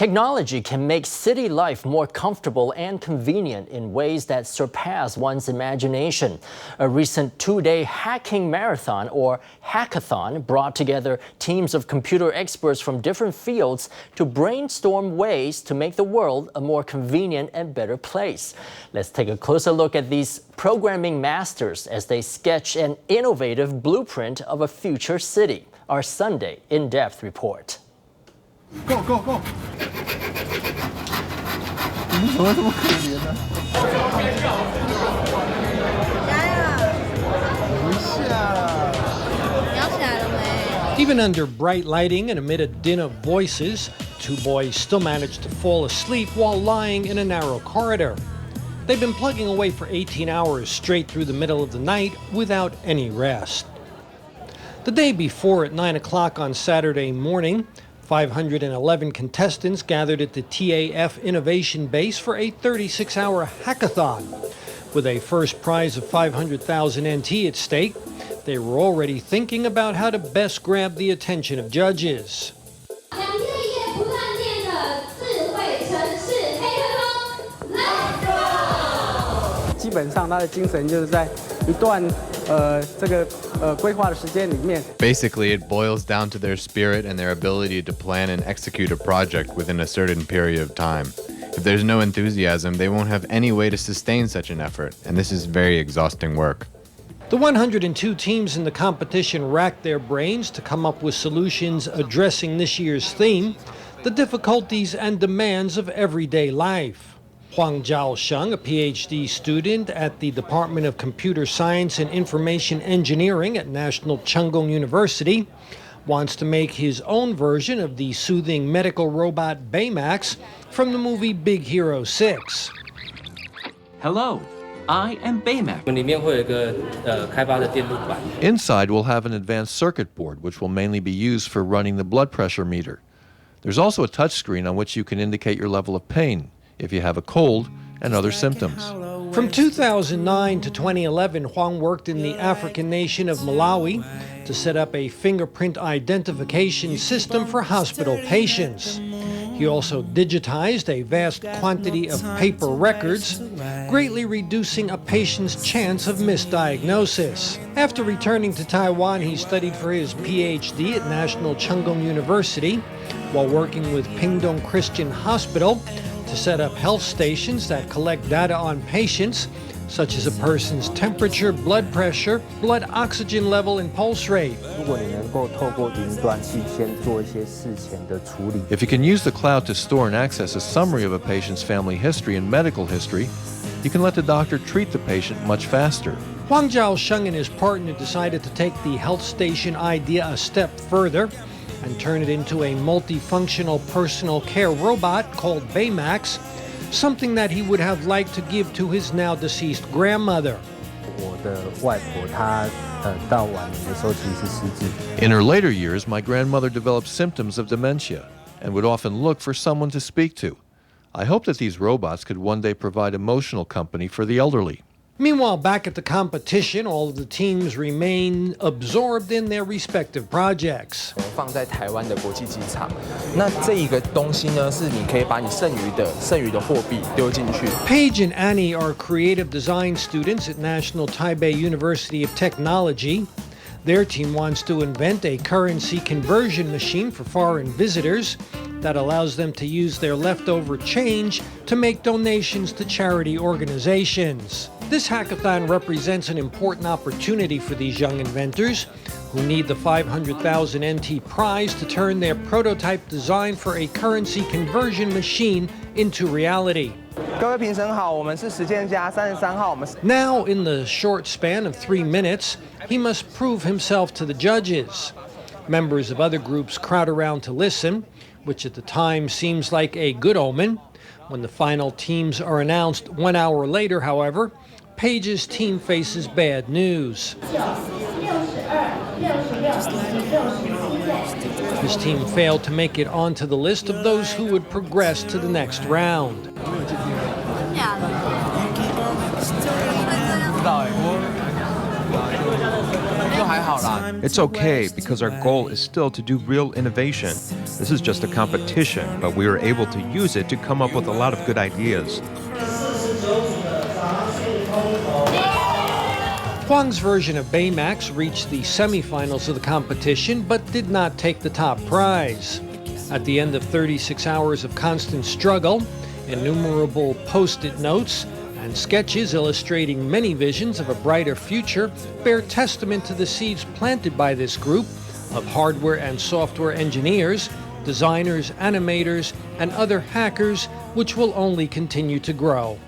Technology can make city life more comfortable and convenient in ways that surpass one's imagination. A recent two-day hacking marathon, or hackathon, brought together teams of computer experts from different fields to brainstorm ways to make the world a more convenient and better place. Let's take a closer look at these programming masters as they sketch an innovative blueprint of a future city. Our Sunday in-depth report. Go, go, go! 你怎么这么可怜呢？没下了。你要起来了没？ Even under bright lighting and amid a din of voices, two boys still managed to fall asleep while lying in a narrow corridor. They've been plugging away for 18 hours straight through the middle of the night without any rest. The day before, at 9 o'clock on Saturday morning, 511 contestants gathered at the TAF Innovation Base for a 36-hour hackathon. With a first prize of 500,000 NT at stake, they were already thinking about how to best grab the attention of judges. 基本上，他的精神就是在一段规划的时间里面。Basically, it boils down to their spirit and their ability to plan and execute a project within a certain period of time. If there's no enthusiasm, they won't have any way to sustain such an effort, and this is very exhausting work. The 102 teams in the competition racked their brains to come up with solutions addressing this year's theme, the difficulties and demands of everyday life. Huang Zhaosheng, a PhD student at the Department of Computer Science and Information Engineering at National Cheng Kung University, wants to make his own version of the soothing medical robot Baymax from the movie Big Hero 6. Hello, I am Baymax. Inside, we'll have an advanced circuit board, which will mainly be used for running the blood pressure meter. There's also a touchscreen on which you can indicate your level of pain, if you have a cold, and other symptoms. From 2009 to 2011, Huang worked in the African nation of Malawi to set up a fingerprint identification system for hospital patients. He also digitized a vast quantity of paper records, greatly reducing a patient's chance of misdiagnosis. After returning to Taiwan, he studied for his PhD at National Cheng Kung University while working with Pingdong Christian Hospital to set up health stations that collect data on patients, such as a person's temperature, blood pressure, blood oxygen level, and pulse rate. If you can use the cloud to store and access a summary of a patient's family history and medical history, you can let the doctor treat the patient much faster. Huang Zhaosheng and his partner decided to take the health station idea a step further and turn it into a multifunctional personal care robot called Baymax, something that he would have liked to give to his now deceased grandmother. In her later years, my grandmother developed symptoms of dementia and would often look for someone to speak to. I hope that these robots could one day provide emotional company for the elderly. Meanwhile, back at the competition, all of the teams remain absorbed in their respective projects. Paige and Annie are creative design students at National Taipei University of Technology. Their team wants to invent a currency conversion machine for foreign visitors that allows them to use their leftover change to make donations to charity organizations. This hackathon represents an important opportunity for these young inventors who need the 500,000 NT prize to turn their prototype design for a currency conversion machine into reality. Now, in the short span of 3 minutes, he must prove himself to the judges. Members of other groups crowd around to listen, which at the time seems like a good omen. When the final teams are announced 1 hour later, however, Paige's team faces bad news. His team failed to make it onto the list of those who would progress to the next round. on. It's okay because our goal is still to do real innovation. This is just a competition, but we were able to use it to come up with a lot of good ideas. Huang's version of Baymax reached the semifinals of the competition but did not take the top prize. At the end of 36 hours of constant struggle, innumerable post-it notes and sketches illustrating many visions of a brighter future bear testament to the seeds planted by this group of hardware and software engineers, designers, animators, and other hackers, which will only continue to grow.